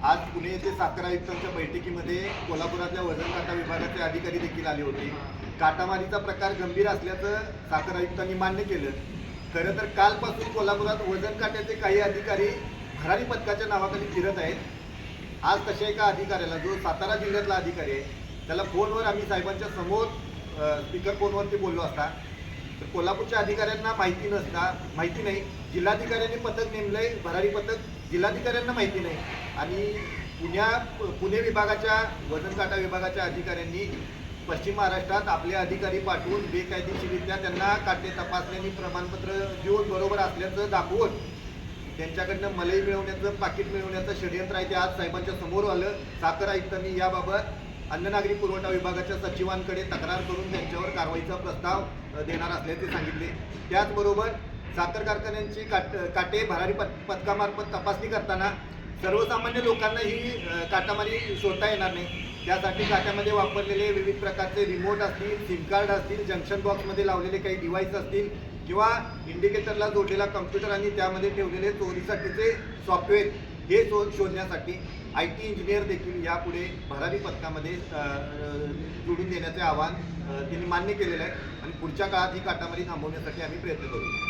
आज पुणे येथे साखर आयुक्तांच्या बैठकीमध्ये कोल्हापुरातल्या वजन काटा विभागाचे अधिकारी देखील आले होते। काटामारीचा प्रकार गंभीर असल्याचं साखर आयुक्तांनी मान्य केलं। खरं तर कालपासून कोल्हापुरात वजन काट्याचे काही अधिकारी भरारी पथकाच्या नावाखाली फिरत आहेत। आज तशा एका अधिकाऱ्याला, जो सातारा जिल्ह्यातला अधिकारी आहे, त्याला फोनवर आम्ही साहेबांच्या समोर स्पीकर फोनवरती बोललो असता तर कोल्हापूरच्या अधिकाऱ्यांना माहिती नाही, जिल्हाधिकाऱ्यांनी पथक नेमलंय, भरारी पथक जिल्हाधिकाऱ्यांना माहिती नाही, आणि पुणे विभागाच्या वजन काटा विभागाच्या अधिकाऱ्यांनी पश्चिम महाराष्ट्रात आपले अधिकारी पाठवून बेकायदेशीरित्या त्यांना काटे तपासण्यानी प्रमाणपत्र देऊन बरोबर असल्याचं दाखवून त्यांच्याकडनं मलई मिळवण्याचं, पाकिट मिळवण्याचं षडयंत्र आहे ते आज साहेबांच्या समोर आलं। साखर आयुक्तांनी याबाबत अन्न नागरी पुरवठा विभागाच्या सचिवांकडे तक्रार करून त्यांच्यावर कारवाईचा प्रस्ताव देणार असल्याचे सांगितले। त्याचबरोबर साखर कारखान्यांची काटे भरारी पथकामार्फत तपासणी करताना सर्वसामान्य लोकांना ही काटामारी शोधता येणार नाही। त्यासाठी काट्यामध्ये वापरलेले विविध प्रकारचे रिमोट असतील, सिम कार्ड असतील, जंक्शन बॉक्समध्ये लावलेले काही डिव्हाइस असतील, किंवा इंडिकेटरला जोडलेला कम्प्युटर आणि त्यामध्ये ठेवलेले चोरीसाठीचे सॉफ्टवेअर, हे शोधण्यासाठी IT इंजिनियर देखील यापुढे भरारी पथकामध्ये जोडून देण्याचे आवाहन त्यांनी मान्य केलेलं आहे, आणि पुढच्या काळात ही काटामारी थांबवण्यासाठी आम्ही प्रयत्न करू।